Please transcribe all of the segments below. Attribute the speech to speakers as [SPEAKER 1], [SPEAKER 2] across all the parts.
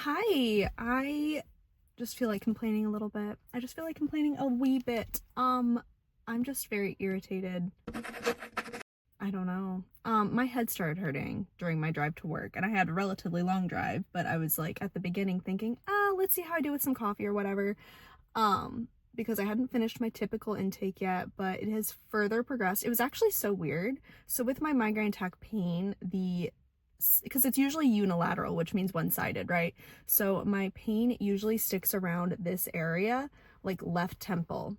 [SPEAKER 1] Hi, I just feel like complaining a little bit. I just feel like complaining a wee bit. I'm just very irritated. I don't know. My head started hurting during my drive to work, and I had a relatively long drive, but I was like at the beginning thinking, let's see how I do with some coffee or whatever. Because I hadn't finished my typical intake yet, but it has further progressed. It was actually so weird. So with my migraine attack pain, because it's usually unilateral, which means one-sided, right? So my pain usually sticks around this area, like left temple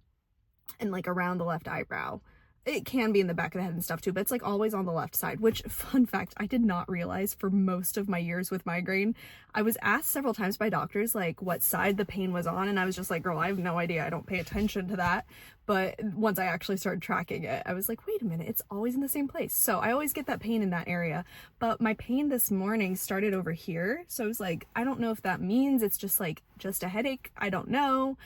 [SPEAKER 1] and like around the left eyebrow. It can be in the back of the head and stuff too, but it's like always on the left side, which, fun fact, I did not realize for most of my years with migraine. I was asked several times by doctors like what side the pain was on, and I was just like, girl, I have no idea. I don't pay attention to that. But once I actually started tracking it, I was like, wait a minute, it's always in the same place. So I always get that pain in that area. But my pain this morning started over here. So I was like, I don't know if that means it's just a headache. I don't know.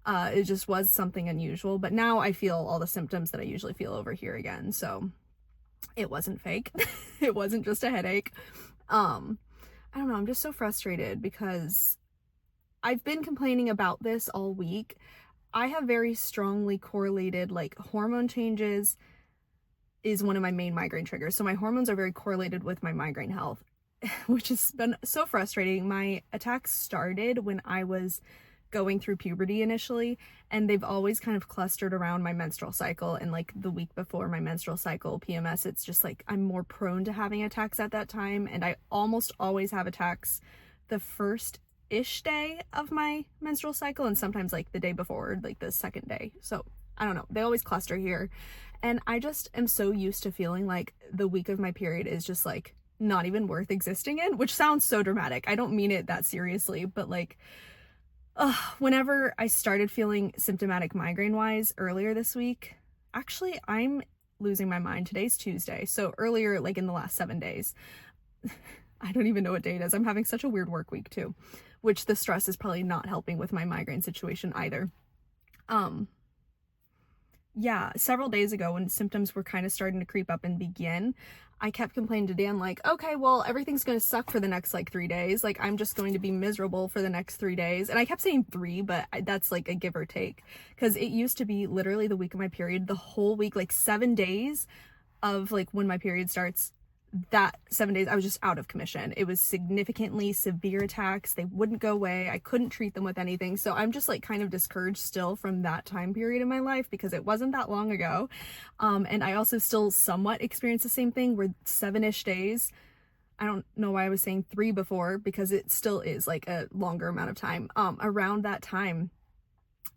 [SPEAKER 1] It just was something unusual, but now I feel all the symptoms that I usually feel over here again. So it wasn't fake. It wasn't just a headache. I don't know. I'm just so frustrated because I've been complaining about this all week. I have very strongly correlated, like, hormone changes is one of my main migraine triggers. So my hormones are very correlated with my migraine health, which has been so frustrating. My attacks started when I was going through puberty initially, and they've always kind of clustered around my menstrual cycle, and like the week before my menstrual cycle, PMS, it's just like I'm more prone to having attacks at that time, and I almost always have attacks the first-ish day of my menstrual cycle, and sometimes like the day before, like the second day. So I don't know, they always cluster here, and I just am so used to feeling like the week of my period is just like not even worth existing in, which sounds so dramatic. I don't mean it that seriously, but like whenever I started feeling symptomatic migraine-wise earlier this week, actually, I'm losing my mind. Today's Tuesday, so earlier, like in the last 7 days, I don't even know what day it is. I'm having such a weird work week too, which the stress is probably not helping with my migraine situation either. Yeah, several days ago when symptoms were kind of starting to creep up and begin, I kept complaining to Dan like, okay, well, everything's going to suck for the next like 3 days. Like, I'm just going to be miserable for the next 3 days. And I kept saying 3, but that's like a give or take, because it used to be literally the week of my period, the whole week, like 7 days of like when my period starts, that 7 days I was just out of commission. It was significantly severe attacks. They wouldn't go away. I couldn't treat them with anything. So I'm just like kind of discouraged still from that time period in my life because it wasn't that long ago. And I also still somewhat experience the same thing where 7-ish days. I don't know why I was saying 3 before, because it still is like a longer amount of time. Around that time,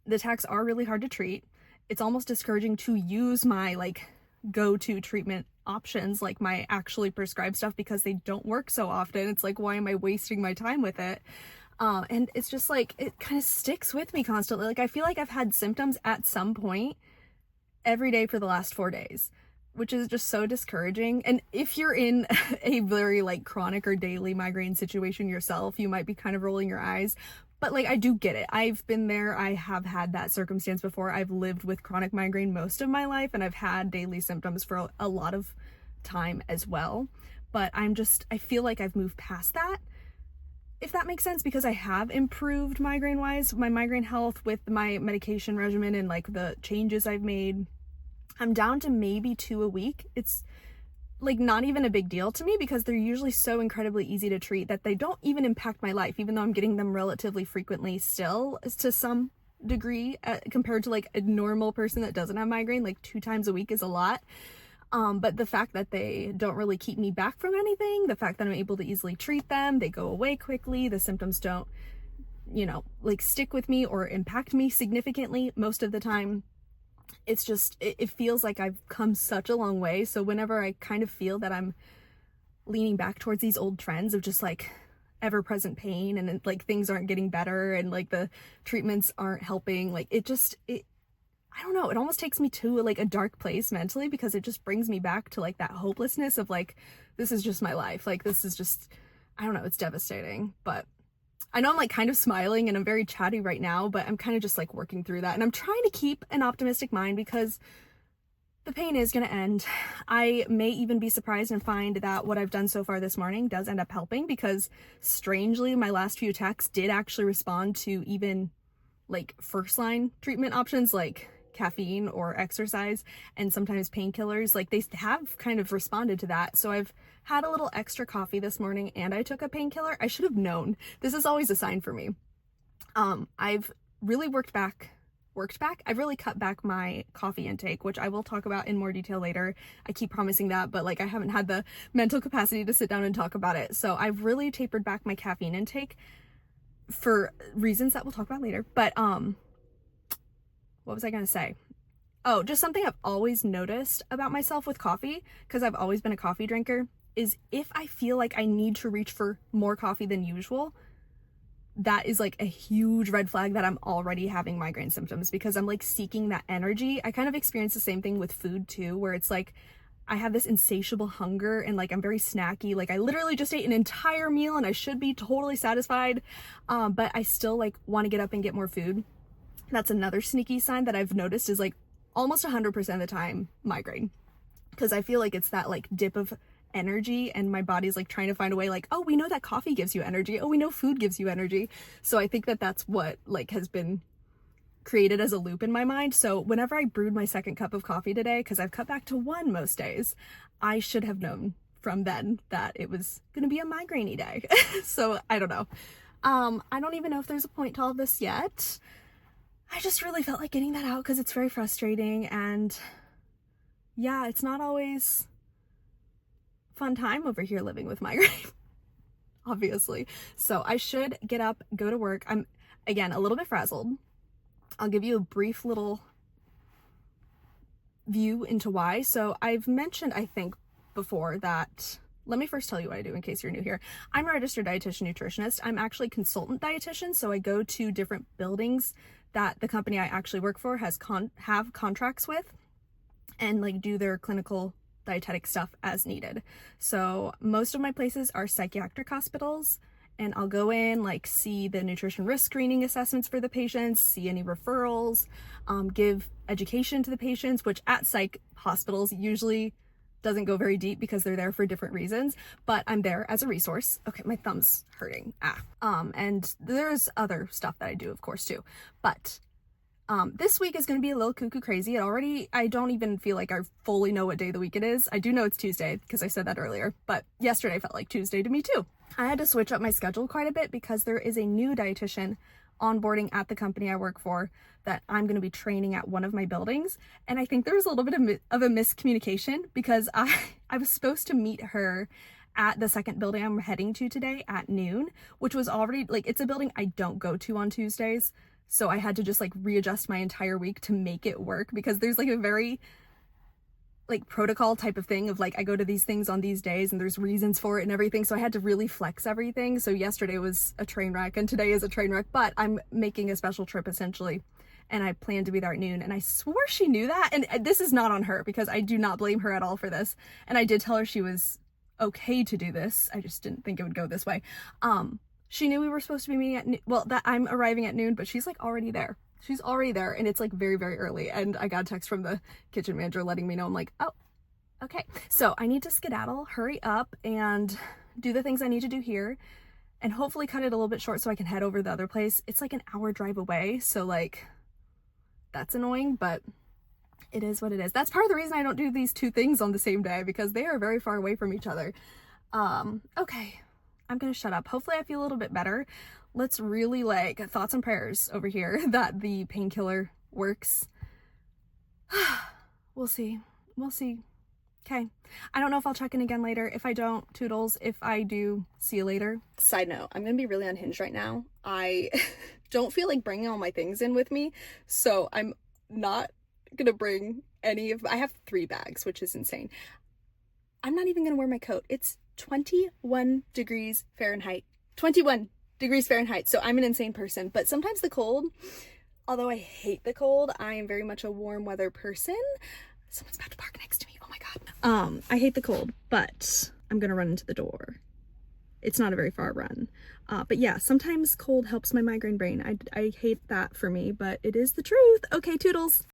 [SPEAKER 1] the attacks are really hard to treat. It's almost discouraging to use my like go-to treatment options, like my actually prescribed stuff, because they don't work so often. It's like, why am I wasting my time with it? And it's just like, it kind of sticks with me constantly. Like, I feel like I've had symptoms at some point every day for the last 4 days, which is just so discouraging. And if you're in a very like chronic or daily migraine situation yourself, you might be kind of rolling your eyes. But like, I do get it. I've been there. I have had that circumstance before. I've lived with chronic migraine most of my life, and I've had daily symptoms for a lot of time as well. But I feel like I've moved past that, if that makes sense, because I have improved migraine-wise, my migraine health with my medication regimen and like the changes I've made. I'm down to maybe 2 a week. It's like not even a big deal to me because they're usually so incredibly easy to treat that they don't even impact my life, even though I'm getting them relatively frequently still to some degree, compared to like a normal person that doesn't have migraine. Like 2 times a week is a lot. But the fact that they don't really keep me back from anything, the fact that I'm able to easily treat them, they go away quickly, the symptoms don't, like stick with me or impact me significantly most of the time. It's just, it feels like I've come such a long way. So whenever I kind of feel that I'm leaning back towards these old trends of just like ever-present pain and like things aren't getting better and like the treatments aren't helping, like I don't know, it almost takes me to like a dark place mentally, because it just brings me back to like that hopelessness of like, this is just my life. Like, this is just, I don't know, it's devastating. But I know I'm like kind of smiling and I'm very chatty right now, but I'm kind of just like working through that. And I'm trying to keep an optimistic mind because the pain is going to end. I may even be surprised and find that what I've done so far this morning does end up helping, because strangely, my last few texts did actually respond to even like first line treatment options like caffeine or exercise and sometimes painkillers. Like they have kind of responded to that. So I've had a little extra coffee this morning and I took a painkiller. I should have known. This is always a sign for me. I've really I've really cut back my coffee intake, which I will talk about in more detail later. I keep promising that, but like I haven't had the mental capacity to sit down and talk about it. So I've really tapered back my caffeine intake for reasons that we'll talk about later. But what was I gonna say? Oh, just something I've always noticed about myself with coffee, because I've always been a coffee drinker, is if I feel like I need to reach for more coffee than usual, that is like a huge red flag that I'm already having migraine symptoms, because I'm like seeking that energy. I kind of experience the same thing with food too, where it's like I have this insatiable hunger and like I'm very snacky. Like I literally just ate an entire meal and I should be totally satisfied, but I still like want to get up and get more food. That's another sneaky sign that I've noticed is like almost 100% of the time migraine, because I feel like it's that like dip of energy and my body's like trying to find a way, like, oh, we know that coffee gives you energy, oh, we know food gives you energy. So I think that that's what like has been created as a loop in my mind. So whenever I brewed my second cup of coffee today, because I've cut back to one most days, I should have known from then that it was gonna be a migraine-y day. So I don't know. I don't even know if there's a point to all of this yet. I just really felt like getting that out because it's very frustrating, and yeah, it's not always fun time over here living with migraine, obviously. So I should get up, go to work. I'm, again, a little bit frazzled. I'll give you a brief little view into why. So I've mentioned, I think, before that, let me first tell you what I do in case you're new here. I'm a registered dietitian nutritionist. I'm actually a consultant dietitian, so I go to different buildings that the company I actually work for have contracts with and like do their clinical dietetic stuff as needed. So most of my places are psychiatric hospitals, and I'll go in, like see the nutrition risk screening assessments for the patients, see any referrals, give education to the patients, which at psych hospitals usually doesn't go very deep because they're there for different reasons, but I'm there as a resource. Okay, my thumb's hurting. And there's other stuff that I do, of course, too. But this week is going to be a little cuckoo crazy. I don't even feel like I fully know what day of the week it is. I do know it's Tuesday because I said that earlier, but yesterday felt like Tuesday to me too. I had to switch up my schedule quite a bit because there is a new dietitian onboarding at the company I work for that I'm going to be training at one of my buildings. And I think there was a little bit of a miscommunication because I was supposed to meet her at the second building I'm heading to today at noon, which was already like, it's a building I don't go to on Tuesdays. So I had to just like readjust my entire week to make it work, because there's like a very like protocol type of thing of like, I go to these things on these days and there's reasons for it and everything. So I had to really flex everything. So yesterday was a train wreck and today is a train wreck, but I'm making a special trip essentially. And I plan to be there at noon. And I swore she knew that. And this is not on her because I do not blame her at all for this. And I did tell her she was okay to do this. I just didn't think it would go this way. She knew we were supposed to be meeting at that I'm arriving at noon, but she's like already there. She's already there, and it's like very, very early. And I got a text from the kitchen manager letting me know. I'm like, oh, okay. So I need to skedaddle, hurry up, and do the things I need to do here, and hopefully cut it a little bit short so I can head over to the other place. It's like an hour drive away, so like that's annoying, but it is what it is. That's part of the reason I don't do these two things on the same day, because they are very far away from each other. Okay. I'm gonna shut up. Hopefully I feel a little bit better. Let's really like thoughts and prayers over here that the painkiller works. We'll see. We'll see. Okay. I don't know if I'll check in again later. If I don't, toodles. If I do, see you later. Side note, I'm gonna be really unhinged right now. I don't feel like bringing all my things in with me, so I'm not gonna bring any of, I have 3 bags, which is insane. I'm not even gonna wear my coat. It's 21 degrees Fahrenheit. 21 degrees Fahrenheit. So I'm an insane person. But sometimes the cold, although I hate the cold, I am very much a warm weather person. Someone's about to park next to me. Oh my God. I hate the cold, but I'm gonna run into the door. It's not a very far run. But yeah, sometimes cold helps my migraine brain. I hate that for me, but it is the truth. Okay, toodles.